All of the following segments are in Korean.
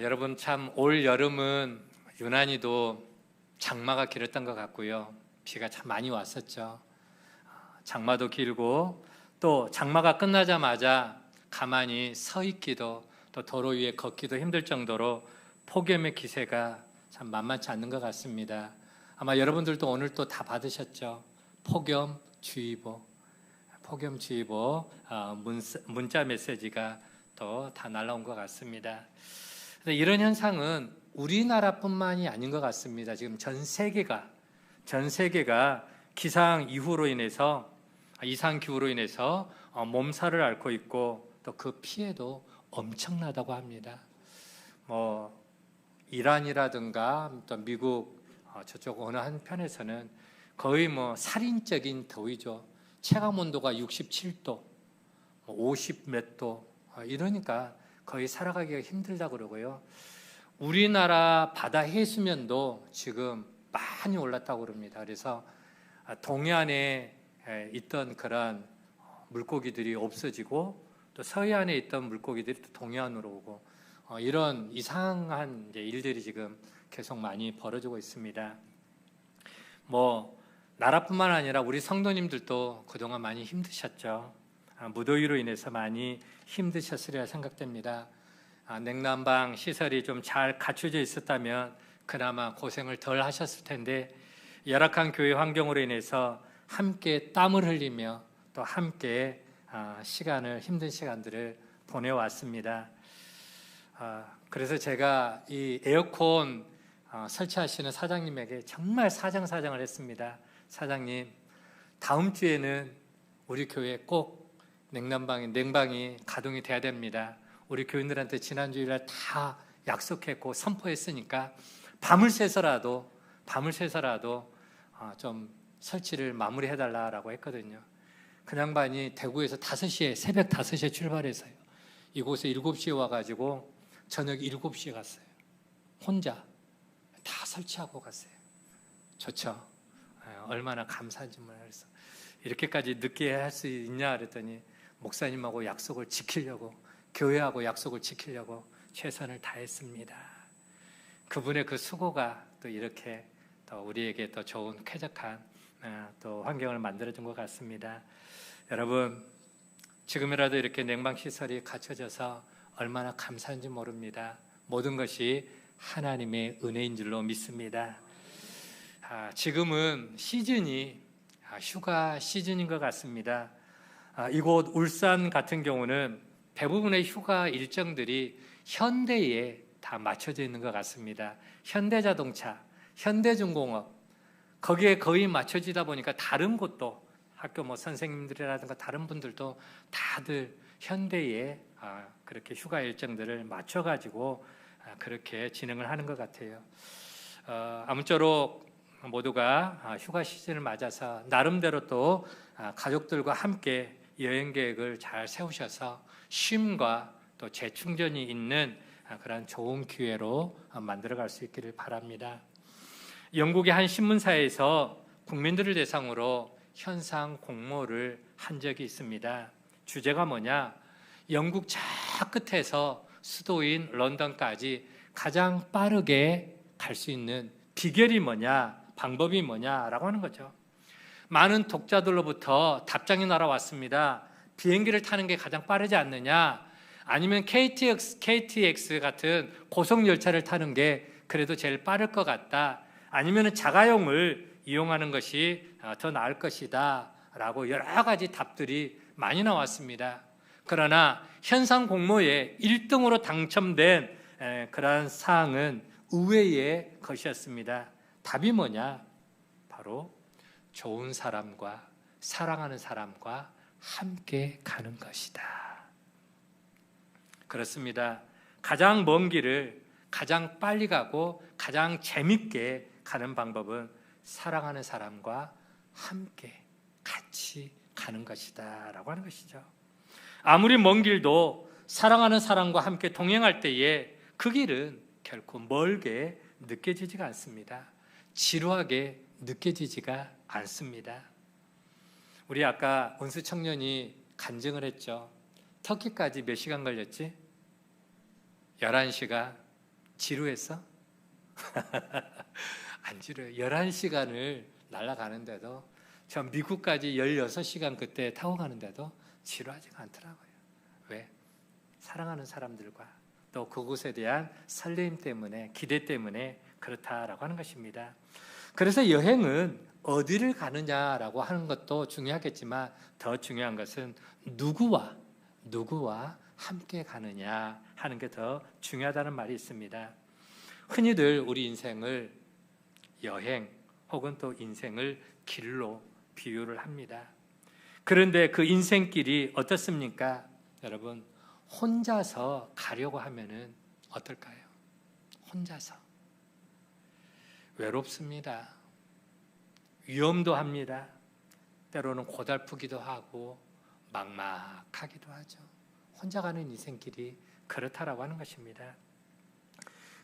여러분 참 올 여름은 유난히도 장마가 길었던 것 같고요. 비가 참 많이 왔었죠. 장마도 길고 또 장마가 끝나자마자 가만히 서 있기도 또 도로 위에 걷기도 힘들 정도로 폭염의 기세가 참 만만치 않는 것 같습니다. 아마 여러분들도 오늘 또 다 받으셨죠. 폭염주의보 문자 메시지가 또 다 날라온 것 같습니다. 이런 현상은 우리나라뿐만이 아닌 것 같습니다. 지금 전 세계가 기상 이후로 인해서 이상 기후로 인해서 몸살을 앓고 있고 또 그 피해도 엄청나다고 합니다. 이란이라든가 또 미국 저쪽 어느 한편에서는 거의 살인적인 더위죠. 체감 온도가 67도, 50 몇 도 이러니까 거의 살아가기가 힘들다고 그러고요. 우리나라 바다 해수면도 지금 많이 올랐다고 그럽니다. 그래서 동해안에 있던 그런 물고기들이 없어지고 또 서해안에 있던 물고기들이 또 동해안으로 오고 이런 이상한 일들이 지금 계속 많이 벌어지고 있습니다. 나라뿐만 아니라 우리 성도님들도 그동안 많이 힘드셨죠. 무더위로 인해서 많이 힘드셨으리라 생각됩니다. 냉난방 시설이 좀 잘 갖춰져 있었다면 그나마 고생을 덜 하셨을 텐데 열악한 교회 환경으로 인해서 함께 땀을 흘리며 또 함께 힘든 시간들을 보내왔습니다. 그래서 제가 이 에어컨 설치하시는 사장님에게 정말 사정을 했습니다. 사장님, 다음 주에는 우리 교회 꼭 냉방이 가동이 돼야 됩니다. 우리 교인들한테 지난 주일날 다 약속했고 선포했으니까 밤을 새서라도 좀 설치를 마무리해달라고 했거든요. 그 양반이 대구에서 새벽 5시에 출발해서요. 이곳에 7시에 와가지고 저녁 7시에 갔어요. 혼자 다 설치하고 갔어요. 좋죠. 얼마나 감사한지 몰라서 이렇게까지 늦게 할 수 있냐 그랬더니 목사님하고 약속을 지키려고 교회하고 약속을 지키려고 최선을 다했습니다. 그분의 그 수고가 또 이렇게 또 우리에게 더 좋은 쾌적한 또 환경을 만들어준 것 같습니다. 여러분 지금이라도 이렇게 냉방시설이 갖춰져서 얼마나 감사한지 모릅니다. 모든 것이 하나님의 은혜인 줄로 믿습니다. 지금은 시즌이 휴가 시즌인 것 같습니다. 이곳 울산 같은 경우는 대부분의 휴가 일정들이 현대에 다 맞춰져 있는 것 같습니다. 현대자동차, 현대중공업 거기에 거의 맞춰지다 보니까 다른 곳도 학교 선생님들이라든가 다른 분들도 다들 현대에 그렇게 휴가 일정들을 맞춰가지고 그렇게 진행을 하는 것 같아요. 아무쪼록 모두가 휴가 시즌을 맞아서 나름대로 또 가족들과 함께 여행 계획을 잘 세우셔서 쉼과 또 재충전이 있는 그런 좋은 기회로 만들어갈 수 있기를 바랍니다. 영국의 한 신문사에서 국민들을 대상으로 현상 공모를 한 적이 있습니다. 주제가 뭐냐? 영국 저 끝에서 수도인 런던까지 가장 빠르게 갈 수 있는 비결이 뭐냐? 방법이 뭐냐라고 하는 거죠. 많은 독자들로부터 답장이 날아왔습니다. 비행기를 타는 게 가장 빠르지 않느냐? 아니면 KTX 같은 고속열차를 타는 게 그래도 제일 빠를 것 같다. 아니면 자가용을 이용하는 것이 더 나을 것이다 라고 여러 가지 답들이 많이 나왔습니다. 그러나 현상 공모에 1등으로 당첨된 그러한 사항은 의외의 것이었습니다. 답이 뭐냐? 바로 좋은 사람과 사랑하는 사람과 함께 가는 것이다. 그렇습니다. 가장 먼 길을 가장 빨리 가고 가장 재밌게 가는 방법은 사랑하는 사람과 함께 같이 가는 것이다 라고 하는 것이죠. 아무리 먼 길도 사랑하는 사람과 함께 동행할 때에 그 길은 결코 멀게 느껴지지가 않습니다. 지루하게 느껴지지가 않습니다. 우리 아까 은수 청년이 간증을 했죠. 터키까지 몇 시간 걸렸지? 11시간. 지루했어? 안 지루해. 11시간을 날아가는데도 저 미국까지 16시간 그때 타고 가는데도 지루하지가 않더라고요. 왜? 사랑하는 사람들과 또 그곳에 대한 설렘 때문에, 기대 때문에 그렇다라고 하는 것입니다. 그래서 여행은 어디를 가느냐라고 하는 것도 중요하겠지만 더 중요한 것은 누구와 함께 가느냐 하는 게 더 중요하다는 말이 있습니다. 흔히들 우리 인생을 여행 혹은 또 인생을 길로 비유를 합니다. 그런데 그 인생길이 어떻습니까? 여러분, 혼자서 가려고 하면은 어떨까요? 혼자서 외롭습니다. 위험도 합니다. 때로는 고달프기도 하고 막막하기도 하죠. 혼자 가는 인생길이 그렇다라고 하는 것입니다.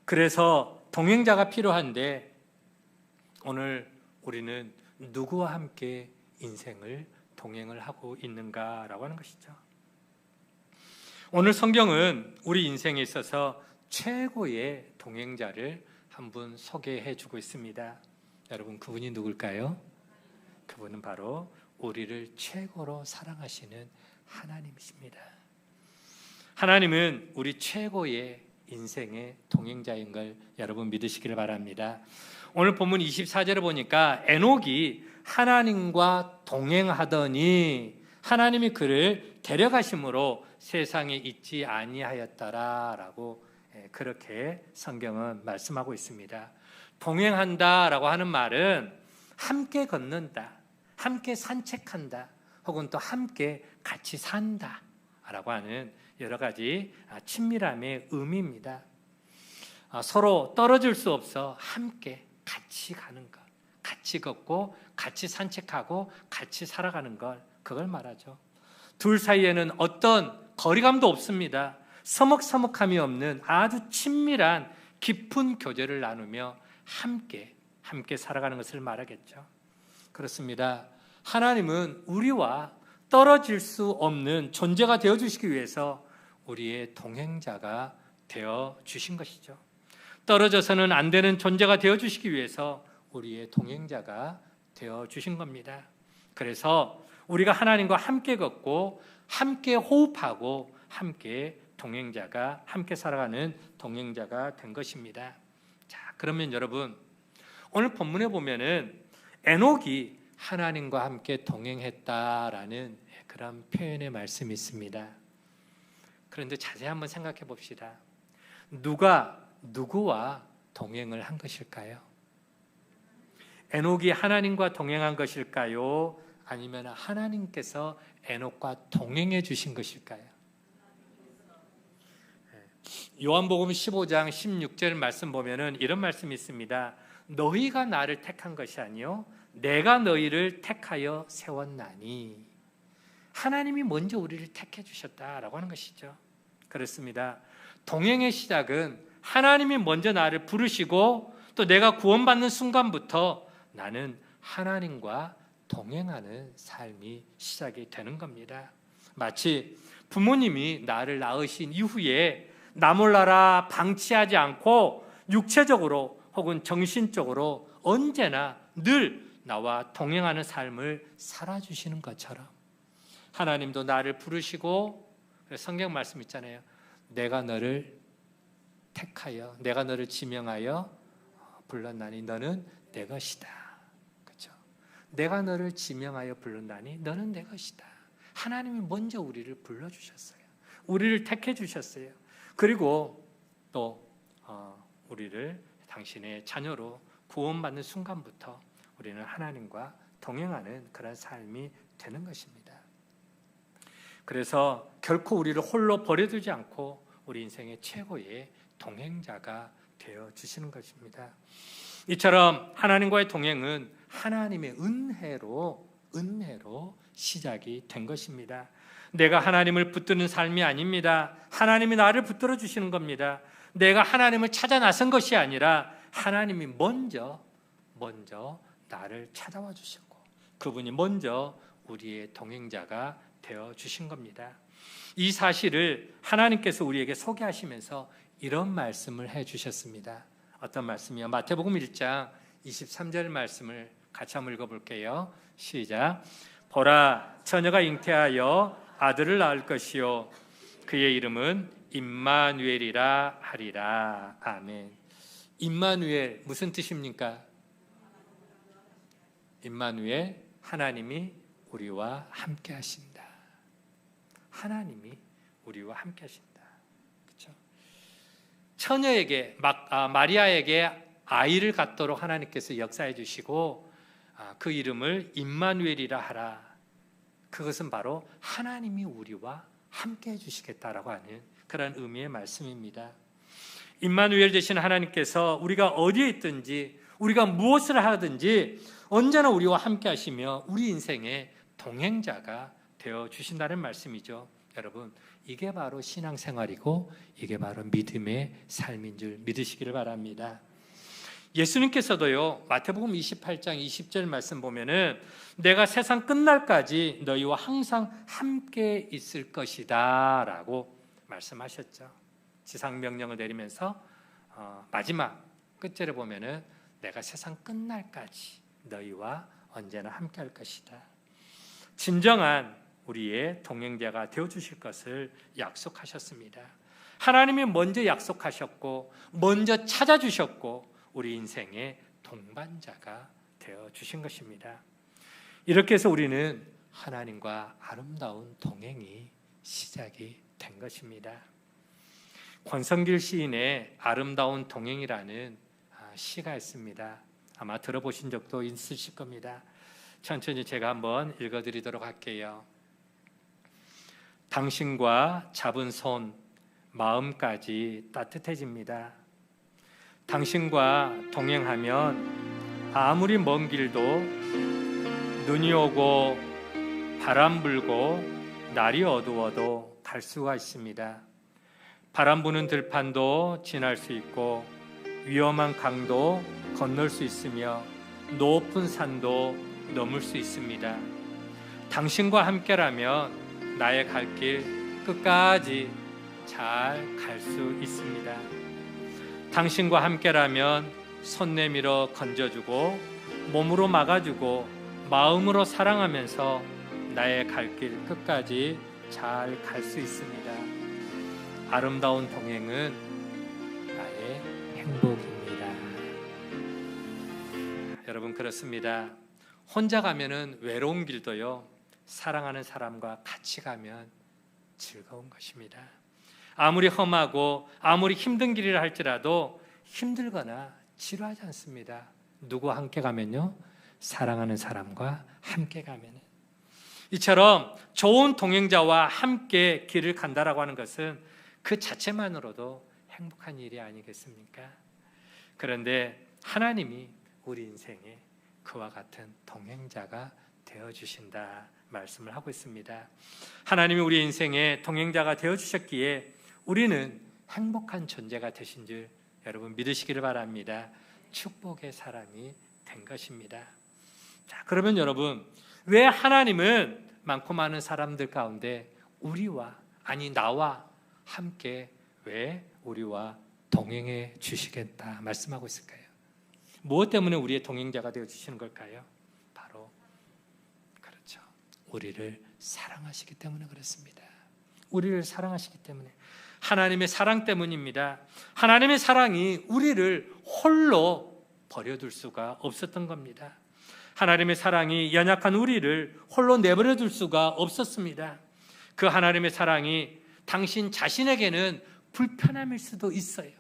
그래서 동행자가 필요한데 오늘 우리는 누구와 함께 인생을 동행을 하고 있는가라고 하는 것이죠. 오늘 성경은 우리 인생에 있어서 최고의 동행자를 한 분 소개해 주고 있습니다. 여러분, 그분이 누굴까요? 그분은 바로 우리를 최고로 사랑하시는 하나님이십니다. 하나님은 우리 최고의 인생의 동행자인 걸 여러분 믿으시기를 바랍니다. 오늘 본문 24절을 보니까 에녹이 하나님과 동행하더니 하나님이 그를 데려가심으로 세상에 있지 아니하였더라라고 그렇게 성경은 말씀하고 있습니다. 동행한다라고 하는 말은 함께 걷는다, 함께 산책한다, 혹은 또 함께 같이 산다라고 하는 여러 가지 친밀함의 의미입니다. 서로 떨어질 수 없어 함께 같이 가는 것, 같이 걷고 같이 산책하고 같이 살아가는 걸, 그걸 말하죠. 둘 사이에는 어떤 거리감도 없습니다. 서먹서먹함이 없는 아주 친밀한 깊은 교제를 나누며 함께 살아가는 것을 말하겠죠. 그렇습니다. 하나님은 우리와 떨어질 수 없는 존재가 되어주시기 위해서 우리의 동행자가 되어주신 것이죠. 떨어져서는 안 되는 존재가 되어주시기 위해서 우리의 동행자가 되어주신 겁니다. 그래서 우리가 하나님과 함께 걷고 함께 호흡하고 함께 동행자가, 함께 살아가는 동행자가 된 것입니다. 자, 그러면 여러분, 오늘 본문에 보면은 에녹이 하나님과 함께 동행했다라는 그런 표현의 말씀이 있습니다. 그런데 자세히 한번 생각해 봅시다. 누가 누구와 동행을 한 것일까요? 에녹이 하나님과 동행한 것일까요? 아니면 하나님께서 에녹과 동행해 주신 것일까요? 요한복음 15장 16절 말씀 보면은 이런 말씀이 있습니다. 너희가 나를 택한 것이 아니요 내가 너희를 택하여 세웠나니. 하나님이 먼저 우리를 택해 주셨다라고 하는 것이죠. 그렇습니다. 동행의 시작은 하나님이 먼저 나를 부르시고 또 내가 구원받는 순간부터 나는 하나님과 동행하는 삶이 시작이 되는 겁니다. 마치 부모님이 나를 낳으신 이후에 나 몰라라 방치하지 않고 육체적으로 혹은 정신적으로 언제나 늘 나와 동행하는 삶을 살아주시는 것처럼 하나님도 나를 부르시고, 성경 말씀 있잖아요. 내가 너를 택하여, 내가 너를 지명하여 불렀나니 너는 내 것이다. 그렇죠? 내가 너를 지명하여 불렀나니 너는 내 것이다. 하나님이 먼저 우리를 불러주셨어요. 우리를 택해 주셨어요. 그리고 또 우리를 당신의 자녀로 구원받는 순간부터 우리는 하나님과 동행하는 그런 삶이 되는 것입니다. 그래서 결코 우리를 홀로 버려두지 않고 우리 인생의 최고의 동행자가 되어주시는 것입니다. 이처럼 하나님과의 동행은 하나님의 은혜로 시작이 된 것입니다. 내가 하나님을 붙드는 삶이 아닙니다. 하나님이 나를 붙들어 주시는 겁니다. 내가 하나님을 찾아 나선 것이 아니라 하나님이 먼저 나를 찾아와 주셨고 그분이 먼저 우리의 동행자가 되어 주신 겁니다. 이 사실을 하나님께서 우리에게 소개하시면서 이런 말씀을 해주셨습니다. 어떤 말씀이요? 마태복음 1장 23절 말씀을 같이 한번 읽어볼게요. 시작. 보라, 처녀가 잉태하여 아들을 낳을 것이요 그의 이름은 임마누엘이라 하리라. 아멘. 임마누엘 무슨 뜻입니까? 임마누엘, 하나님이 우리와 함께 하신다. 하나님이 우리와 함께 하신다. 그렇죠? 처녀에게 마리아에게 아이를 갖도록 하나님께서 역사해 주시고 그 이름을 임마누엘이라 하라. 그것은 바로 하나님이 우리와 함께 해 주시겠다라고 하는 그런 의미의 말씀입니다. 임마누엘 되신 하나님께서 우리가 어디에 있든지 우리가 무엇을 하든지 언제나 우리와 함께 하시며 우리 인생의 동행자가 되어 주신다는 말씀이죠. 여러분, 이게 바로 신앙생활이고 이게 바로 믿음의 삶인 줄 믿으시기를 바랍니다. 예수님께서도요, 마태복음 28장 20절 말씀 보면은 내가 세상 끝날까지 너희와 항상 함께 있을 것이다 라고 말씀하셨죠. 지상명령을 내리면서 마지막 끝절에 보면은 내가 세상 끝날까지 너희와 언제나 함께 할 것이다. 진정한 우리의 동행자가 되어주실 것을 약속하셨습니다. 하나님이 먼저 약속하셨고 먼저 찾아주셨고 우리 인생의 동반자가 되어주신 것입니다. 이렇게 해서 우리는 하나님과 아름다운 동행이 시작이 된 것입니다. 권성길 시인의 아름다운 동행이라는 시가 있습니다. 아마 들어보신 적도 있으실 겁니다. 천천히 제가 한번 읽어드리도록 할게요. 당신과 잡은 손 마음까지 따뜻해집니다. 당신과 동행하면 아무리 먼 길도 눈이 오고 바람 불고 날이 어두워도 갈 수가 있습니다. 바람 부는 들판도 지날 수 있고 위험한 강도 건널 수 있으며 높은 산도 넘을 수 있습니다. 당신과 함께라면 나의 갈 길 끝까지 잘 갈 수 있습니다. 당신과 함께라면 손 내밀어 건져주고 몸으로 막아주고 마음으로 사랑하면서 나의 갈 길 끝까지 잘 갈 수 있습니다. 아름다운 동행은 나의 행복입니다. 여러분, 그렇습니다. 혼자 가면은 외로운 길도요, 사랑하는 사람과 같이 가면 즐거운 것입니다. 아무리 험하고 아무리 힘든 길이라 할지라도 힘들거나 지루하지 않습니다. 누구와 함께 가면요? 사랑하는 사람과 함께 가면은. 이처럼 좋은 동행자와 함께 길을 간다라고 하는 것은 그 자체만으로도 행복한 일이 아니겠습니까? 그런데 하나님이 우리 인생에 그와 같은 동행자가 되어주신다 말씀을 하고 있습니다. 하나님이 우리 인생의 동행자가 되어주셨기에 우리는 행복한 존재가 되신 줄 여러분 믿으시기를 바랍니다. 축복의 사람이 된 것입니다. 자, 그러면 여러분, 왜 하나님은 많고 많은 사람들 가운데 나와 함께 왜 우리와 동행해 주시겠다 말씀하고 있을까요? 무엇 때문에 우리의 동행자가 되어 주시는 걸까요? 바로 그렇죠. 우리를 사랑하시기 때문에 그렇습니다. 우리를 사랑하시기 때문에, 하나님의 사랑 때문입니다. 하나님의 사랑이 우리를 홀로 버려둘 수가 없었던 겁니다. 하나님의 사랑이 연약한 우리를 홀로 내버려 둘 수가 없었습니다. 그 하나님의 사랑이 당신 자신에게는 불편함일 수도 있어요.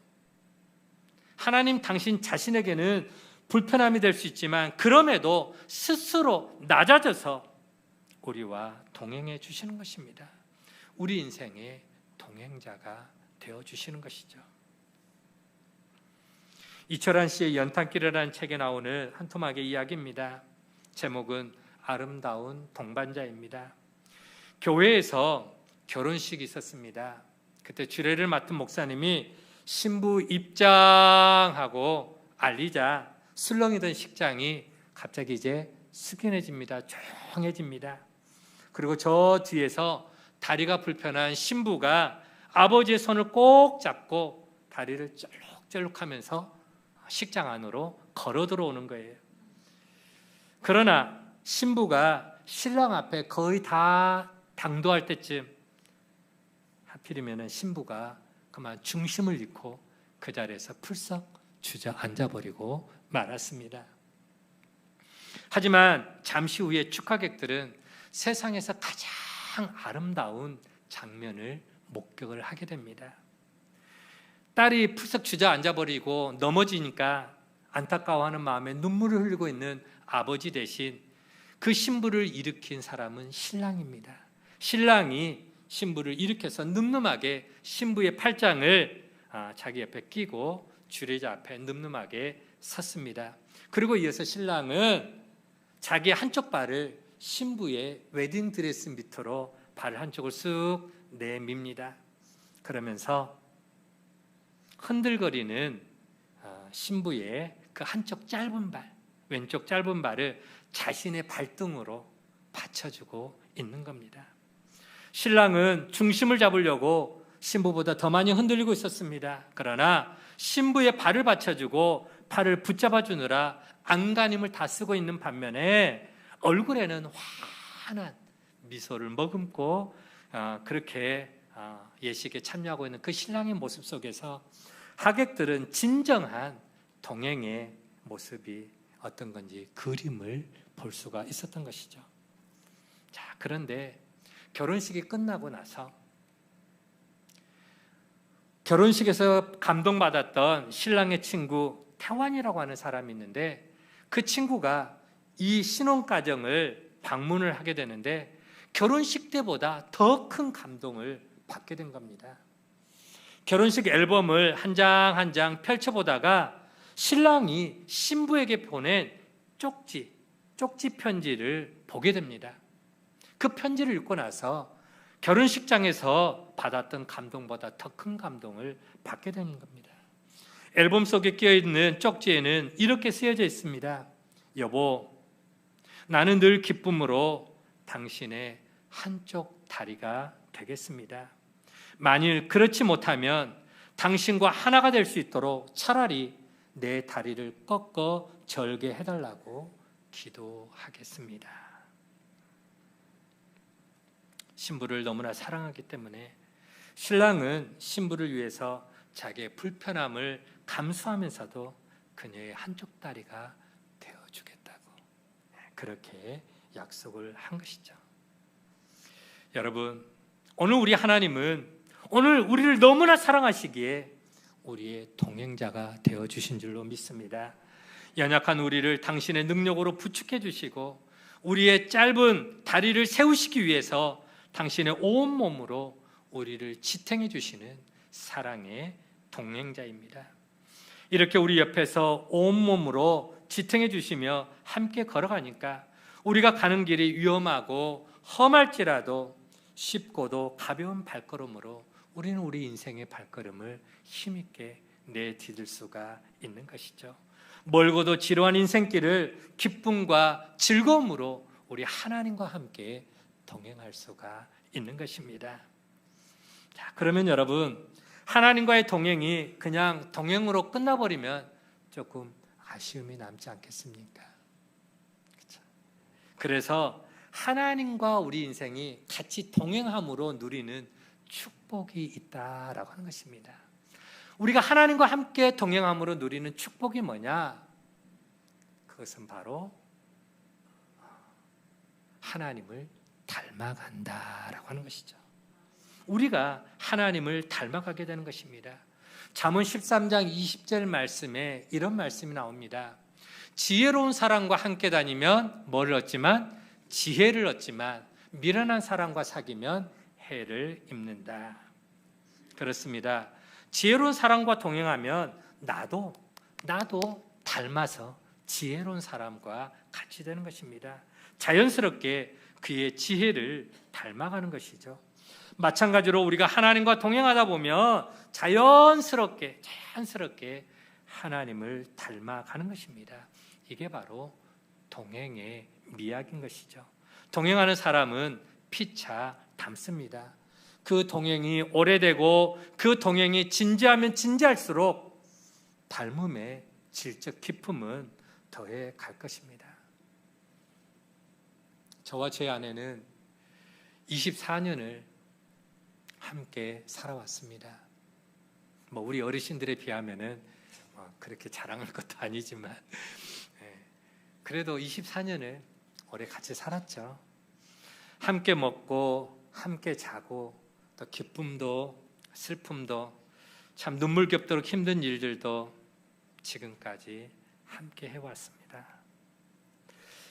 하나님 당신 자신에게는 불편함이 될 수 있지만 그럼에도 스스로 낮아져서 우리와 동행해 주시는 것입니다. 우리 인생의 동행자가 되어 주시는 것이죠. 이철환 씨의 연탄길이라는 책에 나오는 한 토막의 이야기입니다. 제목은 아름다운 동반자입니다. 교회에서 결혼식이 있었습니다. 그때 주례를 맡은 목사님이 신부 입장하고 알리자 술렁이던 식장이 갑자기 이제 숙연해집니다. 조용해집니다. 그리고 저 뒤에서 다리가 불편한 신부가 아버지의 손을 꼭 잡고 다리를 쩔룩쩔룩하면서 식장 안으로 걸어 들어오는 거예요. 그러나 신부가 신랑 앞에 거의 다 당도할 때쯤 하필이면 신부가 그만 중심을 잃고 그 자리에서 풀썩 주저앉아버리고 말았습니다. 하지만 잠시 후에 축하객들은 세상에서 가장 아름다운 장면을 목격을 하게 됩니다. 딸이 풀썩 주저앉아버리고 넘어지니까 안타까워하는 마음에 눈물을 흘리고 있는 아버지 대신 그 신부를 일으킨 사람은 신랑입니다. 신랑이 신부를 일으켜서 늠름하게 신부의 팔짱을 자기 옆에 끼고 주례자 앞에 늠름하게 섰습니다. 그리고 이어서 신랑은 자기 한쪽 발을 신부의 웨딩드레스 밑으로 발을 한쪽을 쓱 내밉니다. 그러면서 흔들거리는 신부의 그 한쪽 짧은 발, 왼쪽 짧은 발을 자신의 발등으로 받쳐주고 있는 겁니다. 신랑은 중심을 잡으려고 신부보다 더 많이 흔들리고 있었습니다. 그러나 신부의 발을 받쳐주고 팔을 붙잡아주느라 안간힘을 다 쓰고 있는 반면에 얼굴에는 환한 미소를 머금고 그렇게 예식에 참여하고 있는 그 신랑의 모습 속에서 하객들은 진정한 동행의 모습이 어떤 건지 그림을 볼 수가 있었던 것이죠. 자, 그런데 결혼식이 끝나고 나서 결혼식에서 감동받았던 신랑의 친구 태환이라고 하는 사람이 있는데 그 친구가 이 신혼가정을 방문을 하게 되는데 결혼식 때보다 더 큰 감동을 받게 된 겁니다. 결혼식 앨범을 한 장 한 장 펼쳐보다가 신랑이 신부에게 보낸 쪽지 편지를 보게 됩니다. 그 편지를 읽고 나서 결혼식장에서 받았던 감동보다 더 큰 감동을 받게 되는 겁니다. 앨범 속에 끼어있는 쪽지에는 이렇게 쓰여져 있습니다. 여보, 나는 늘 기쁨으로 당신의 한쪽 다리가 되겠습니다. 만일 그렇지 못하면 당신과 하나가 될 수 있도록 차라리 내 다리를 꺾어 절게 해달라고 기도하겠습니다. 신부를 너무나 사랑하기 때문에 신랑은 신부를 위해서 자기의 불편함을 감수하면서도 그녀의 한쪽 다리가 되어주겠다고 그렇게 약속을 한 것이죠. 여러분, 오늘 우리 하나님은 오늘 우리를 너무나 사랑하시기에 우리의 동행자가 되어주신 줄로 믿습니다. 연약한 우리를 당신의 능력으로 부축해 주시고 우리의 짧은 다리를 세우시기 위해서 당신의 온 몸으로 우리를 지탱해 주시는 사랑의 동행자입니다. 이렇게 우리 옆에서 온몸으로 지탱해 주시며 함께 걸어가니까 우리가 가는 길이 위험하고 험할지라도 쉽고도 가벼운 발걸음으로 우리는 우리 인생의 발걸음을 힘있게 내디딜 수가 있는 것이죠. 멀고도 지루한 인생길을 기쁨과 즐거움으로 우리 하나님과 함께 동행할 수가 있는 것입니다. 자, 그러면 여러분, 하나님과의 동행이 그냥 동행으로 끝나버리면 조금 아쉬움이 남지 않겠습니까? 그렇죠? 그래서 하나님과 우리 인생이 같이 동행함으로 누리는 축복이 있다라고 하는 것입니다. 우리가 하나님과 함께 동행함으로 누리는 축복이 뭐냐? 그것은 바로 하나님을 닮아간다라고 하는 것이죠. 우리가 하나님을 닮아가게 되는 것입니다. 잠언 13장 20절 말씀에 이런 말씀이 나옵니다. 지혜로운 사람과 함께 다니면 뭐를 얻지만? 지혜를 얻지만 미련한 사람과 사귀면 해를 입는다. 그렇습니다. 지혜로운 사람과 동행하면 나도 닮아서 지혜로운 사람과 같이 되는 것입니다. 자연스럽게 그의 지혜를 닮아가는 것이죠. 마찬가지로 우리가 하나님과 동행하다 보면 자연스럽게 하나님을 닮아가는 것입니다. 이게 바로 동행의 미학인 것이죠. 동행하는 사람은 피차 닮습니다. 그 동행이 오래되고 그 동행이 진지하면 진지할수록 닮음의 질적 깊음은 더해 갈 것입니다. 저와 제 아내는 24년을 함께 살아왔습니다. 우리 어르신들에 비하면은 그렇게 자랑할 것도 아니지만 그래도 24년을 오래 같이 살았죠. 함께 먹고 함께 자고 또 기쁨도 슬픔도 참 눈물겹도록 힘든 일들도 지금까지 함께 해왔습니다.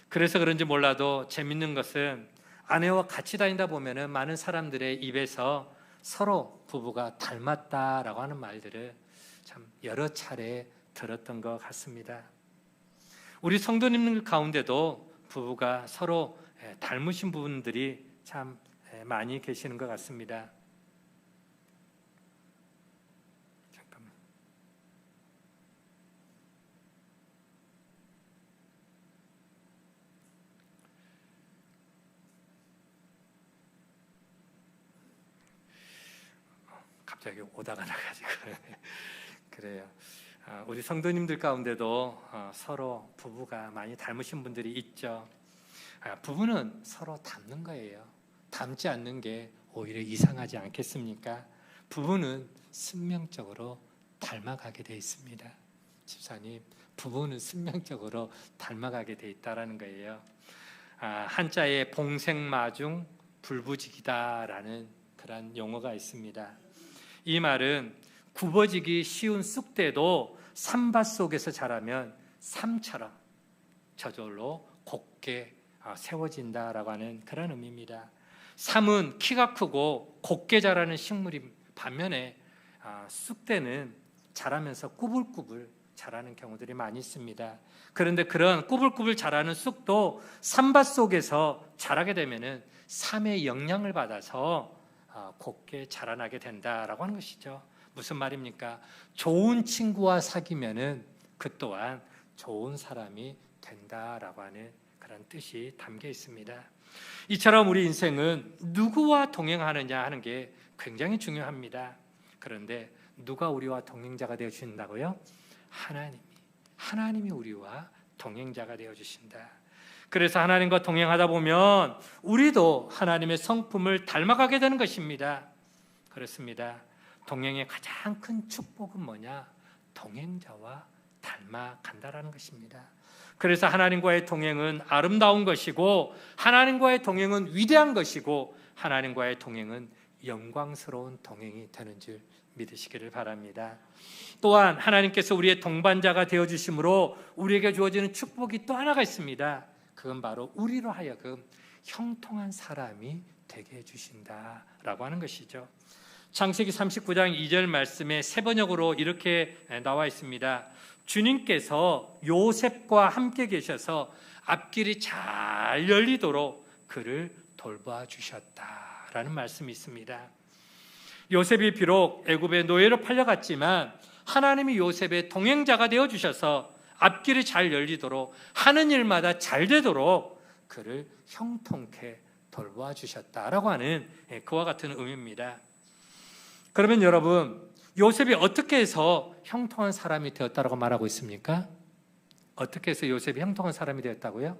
그래서 그런지 몰라도 재밌는 것은 아내와 같이 다니다 보면은 많은 사람들의 입에서 서로 부부가 닮았다라고 하는 말들을 참 여러 차례 들었던 것 같습니다. 우리 성도님들 가운데도 부부가 서로 닮으신 부분들이 참 많이 계시는 것 같습니다. 잠깐만. 갑자기 오다가 나가지고 그래요. 우리 성도님들 가운데도 서로 부부가 많이 닮으신 분들이 있죠. 부부는 서로 닮는 거예요. 닮지 않는 게 오히려 이상하지 않겠습니까? 부부는 승명적으로 닮아가게 돼 있습니다. 집사님, 부부는 승명적으로 닮아가게 돼 있다라는 거예요. 한자에 봉생마중 불부지기다라는 그런 용어가 있습니다. 이 말은 굽어지기 쉬운 쑥대도 삼밭 속에서 자라면 삼처럼 저절로 곱게 세워진다라고 하는 그런 의미입니다. 삼은 키가 크고 곱게 자라는 식물이 반면에 쑥대는 자라면서 꾸불꾸불 자라는 경우들이 많이 있습니다. 그런데 그런 꾸불꾸불 자라는 쑥도 삼밭 속에서 자라게 되면은 삼의 영향을 받아서 곱게 자라나게 된다라고 하는 것이죠. 무슨 말입니까? 좋은 친구와 사귀면은 그 또한 좋은 사람이 된다라고 하는 그런 뜻이 담겨 있습니다. 이처럼 우리 인생은 누구와 동행하느냐 하는 게 굉장히 중요합니다. 그런데 누가 우리와 동행자가 되어 주신다고요? 하나님이 우리와 동행자가 되어 주신다. 그래서 하나님과 동행하다 보면 우리도 하나님의 성품을 닮아가게 되는 것입니다. 그렇습니다. 동행의 가장 큰 축복은 뭐냐? 동행자와 닮아간다라는 것입니다. 그래서 하나님과의 동행은 아름다운 것이고 하나님과의 동행은 위대한 것이고 하나님과의 동행은 영광스러운 동행이 되는 줄 믿으시기를 바랍니다. 또한 하나님께서 우리의 동반자가 되어주심으로 우리에게 주어지는 축복이 또 하나가 있습니다. 그건 바로 우리로 하여금 형통한 사람이 되게 해주신다라고 하는 것이죠. 창세기 39장 2절 말씀에 세 번역으로 이렇게 나와 있습니다. 주님께서 요셉과 함께 계셔서 앞길이 잘 열리도록 그를 돌봐 주셨다라는 말씀이 있습니다. 요셉이 비록 애굽의 노예로 팔려갔지만 하나님이 요셉의 동행자가 되어 주셔서 앞길이 잘 열리도록 하는 일마다 잘 되도록 그를 형통케 돌봐 주셨다라고 하는 그와 같은 의미입니다. 그러면 여러분, 요셉이 어떻게 해서 형통한 사람이 되었다고 말하고 있습니까? 어떻게 해서 요셉이 형통한 사람이 되었다고요?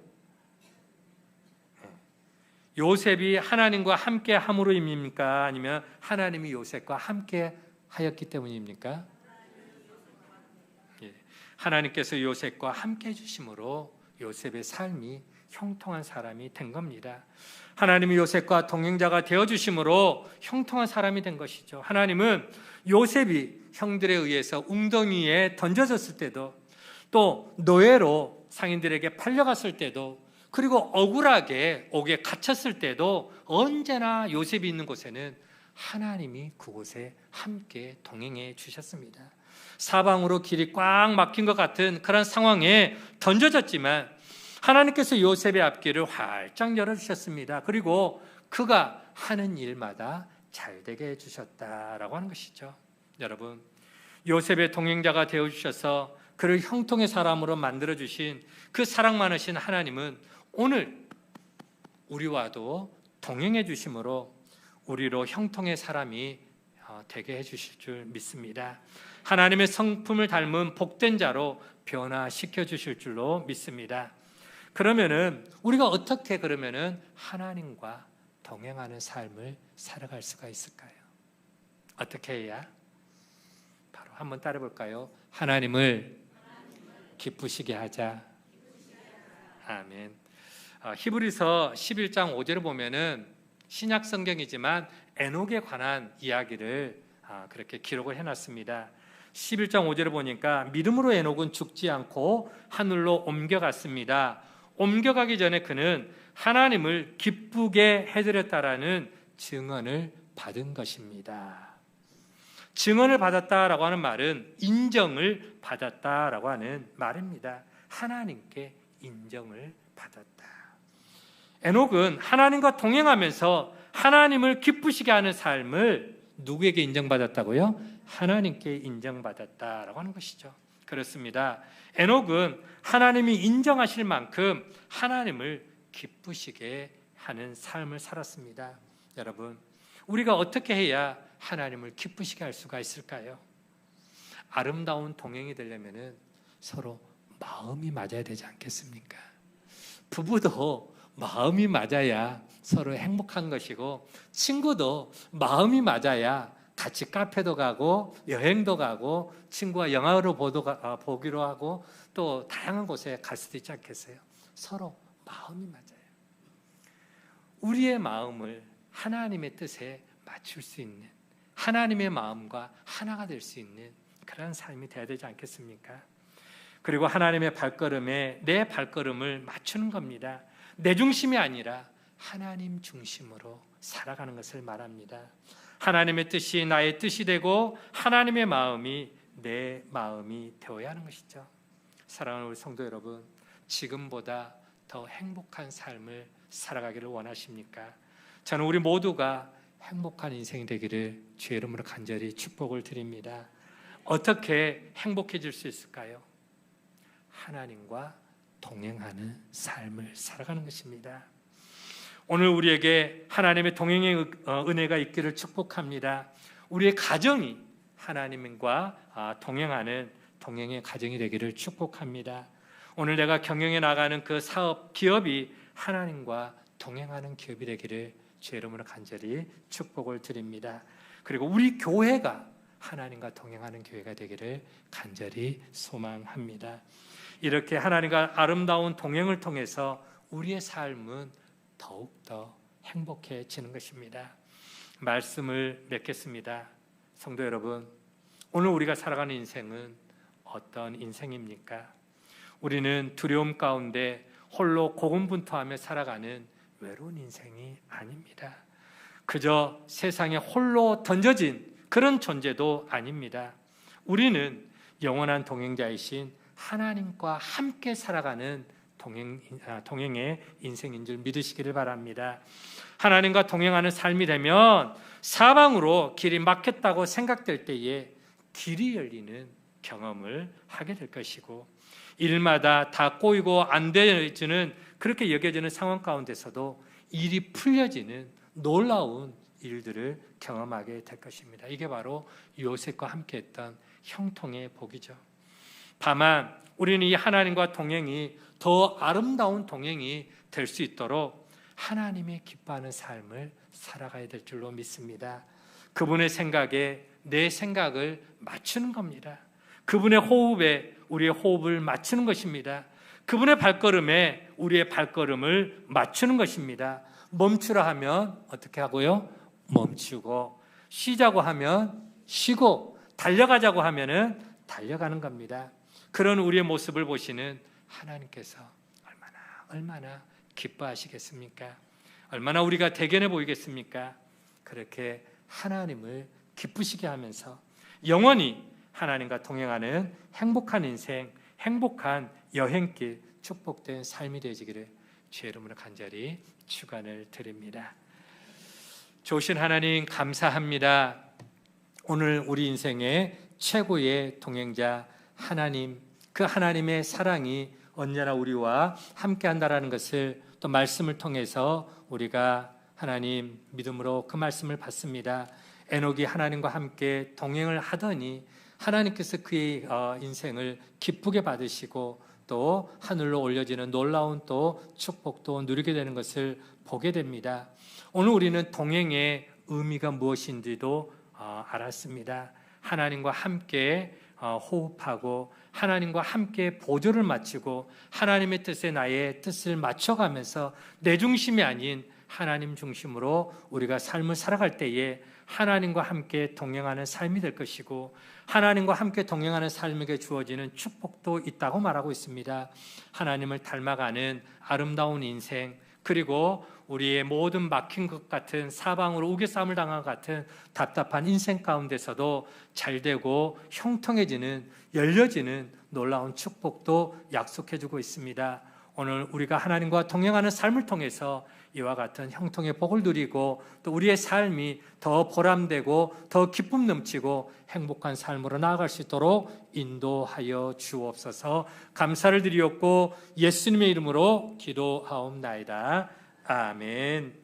요셉이 하나님과 함께 함으로입니까? 아니면 하나님이 요셉과 함께 하였기 때문입니까? 하나님께서 요셉과 함께 해주심으로 요셉의 삶이 형통한 사람이 된 겁니다. 하나님이 요셉과 동행자가 되어주심으로 형통한 사람이 된 것이죠. 하나님은 요셉이 형들에 의해서 웅덩이에 던져졌을 때도, 또 노예로 상인들에게 팔려갔을 때도, 그리고 억울하게 옥에 갇혔을 때도 언제나 요셉이 있는 곳에는 하나님이 그곳에 함께 동행해 주셨습니다. 사방으로 길이 꽉 막힌 것 같은 그런 상황에 던져졌지만 하나님께서 요셉의 앞길을 활짝 열어주셨습니다. 그리고 그가 하는 일마다 잘되게 해주셨다라고 하는 것이죠. 여러분, 요셉의 동행자가 되어주셔서 그를 형통의 사람으로 만들어주신 그 사랑 많으신 하나님은 오늘 우리와도 동행해 주심으로 우리로 형통의 사람이 되게 해주실 줄 믿습니다. 하나님의 성품을 닮은 복된 자로 변화시켜 주실 줄로 믿습니다. 그러면은 우리가 어떻게 그러면은 하나님과 동행하는 삶을 살아갈 수가 있을까요? 어떻게 해야? 바로 한번 따라 볼까요? 하나님을 기쁘시게 하자. 아멘. 히브리서 11장 5절을 보면은 신약 성경이지만 에녹에 관한 이야기를 그렇게 기록을 해놨습니다. 11장 5절을 보니까 믿음으로 에녹은 죽지 않고 하늘로 옮겨갔습니다. 옮겨가기 전에 그는 하나님을 기쁘게 해드렸다라는 증언을 받은 것입니다. 증언을 받았다라고 하는 말은 인정을 받았다라고 하는 말입니다. 하나님께 인정을 받았다. 에녹은 하나님과 동행하면서 하나님을 기쁘시게 하는 삶을 누구에게 인정받았다고요? 하나님께 인정받았다라고 하는 것이죠. 그렇습니다. 에녹은 하나님이 인정하실 만큼 하나님을 기쁘시게 하는 삶을 살았습니다. 여러분, 우리가 어떻게 해야 하나님을 기쁘시게 할 수가 있을까요? 아름다운 동행이 되려면 서로 마음이 맞아야 되지 않겠습니까? 부부도 마음이 맞아야 서로 행복한 것이고, 친구도 마음이 맞아야 같이 카페도 가고 여행도 가고 친구와 영화를 보기로 하고 또 다양한 곳에 갈 수도 있지 않겠어요? 서로 마음이 맞아요. 우리의 마음을 하나님의 뜻에 맞출 수 있는, 하나님의 마음과 하나가 될 수 있는 그런 삶이 되어야 되지 않겠습니까? 그리고 하나님의 발걸음에 내 발걸음을 맞추는 겁니다. 내 중심이 아니라 하나님 중심으로 살아가는 것을 말합니다. 하나님의 뜻이 나의 뜻이 되고 하나님의 마음이 내 마음이 되어야 하는 것이죠. 사랑하는 우리 성도 여러분, 지금보다 더 행복한 삶을 살아가기를 원하십니까? 저는 우리 모두가 행복한 인생이 되기를 주의 이름으로 간절히 축복을 드립니다. 어떻게 행복해질 수 있을까요? 하나님과 동행하는 삶을 살아가는 것입니다. 오늘 우리에게 하나님의 동행의 은혜가 있기를 축복합니다. 우리의 가정이 하나님과 동행하는 동행의 가정이 되기를 축복합니다. 오늘 내가 경영해 나가는 그 사업, 기업이 하나님과 동행하는 기업이 되기를 주의 이름으로 간절히 축복을 드립니다. 그리고 우리 교회가 하나님과 동행하는 교회가 되기를 간절히 소망합니다. 이렇게 하나님과 아름다운 동행을 통해서 우리의 삶은 더욱더 행복해지는 것입니다. 말씀을 맺겠습니다. 성도 여러분, 오늘 우리가 살아가는 인생은 어떤 인생입니까? 우리는 두려움 가운데 홀로 고군분투하며 살아가는 외로운 인생이 아닙니다. 그저 세상에 홀로 던져진 그런 존재도 아닙니다. 우리는 영원한 동행자이신 하나님과 함께 살아가는 동행의 인생인 줄 믿으시기를 바랍니다. 하나님과 동행하는 삶이 되면 사방으로 길이 막혔다고 생각될 때에 길이 열리는 경험을 하게 될 것이고, 일마다 다 꼬이고 안 되어지는 그렇게 여겨지는 상황 가운데서도 일이 풀려지는 놀라운 일들을 경험하게 될 것입니다. 이게 바로 요셉과 함께했던 형통의 복이죠. 다만 우리는 이 하나님과 동행이 더 아름다운 동행이 될 수 있도록 하나님이 기뻐하는 삶을 살아가야 될 줄로 믿습니다. 그분의 생각에 내 생각을 맞추는 겁니다. 그분의 호흡에 우리의 호흡을 맞추는 것입니다. 그분의 발걸음에 우리의 발걸음을 맞추는 것입니다. 멈추라 하면 어떻게 하고요? 멈추고, 쉬자고 하면 쉬고, 달려가자고 하면은 달려가는 겁니다. 그런 우리의 모습을 보시는 하나님께서 얼마나 기뻐하시겠습니까? 얼마나 우리가 대견해 보이겠습니까? 그렇게 하나님을 기쁘시게 하면서 영원히 하나님과 동행하는 행복한 인생, 행복한 여행길, 축복된 삶이 되시기를 주의 이름으로 간절히 축원을 드립니다. 좋으신 하나님 감사합니다. 오늘 우리 인생의 최고의 동행자 하나님, 그 하나님의 사랑이 언제나 우리와 함께 한다라는 것을 또 말씀을 통해서 우리가 하나님, 믿음으로 그 말씀을 받습니다. 에녹이 하나님과 함께 동행을 하더니 하나님께서 그의 인생을 기쁘게 받으시고 또 하늘로 올려지는 놀라운 또 축복도 누리게 되는 것을 보게 됩니다. 오늘 우리는 동행의 의미가 무엇인지도 알았습니다. 하나님과 함께 호흡하고 하나님과 함께 보조를 맞추고 하나님의 뜻에 나의 뜻을 맞춰가면서 내 중심이 아닌 하나님 중심으로 우리가 삶을 살아갈 때에 하나님과 함께 동행하는 삶이 될 것이고 하나님과 함께 동행하는 삶에게 주어지는 축복도 있다고 말하고 있습니다. 하나님을 닮아가는 아름다운 인생, 그리고 우리의 모든 막힌 것 같은 사방으로 우겨싸움을 당한 것 같은 답답한 인생 가운데서도 잘되고 형통해지는, 열려지는 놀라운 축복도 약속해주고 있습니다. 오늘 우리가 하나님과 동행하는 삶을 통해서 이와 같은 형통의 복을 누리고 또 우리의 삶이 더 보람되고 더 기쁨 넘치고 행복한 삶으로 나아갈 수 있도록 인도하여 주옵소서. 감사를 드리옵고 예수님의 이름으로 기도하옵나이다. 아멘.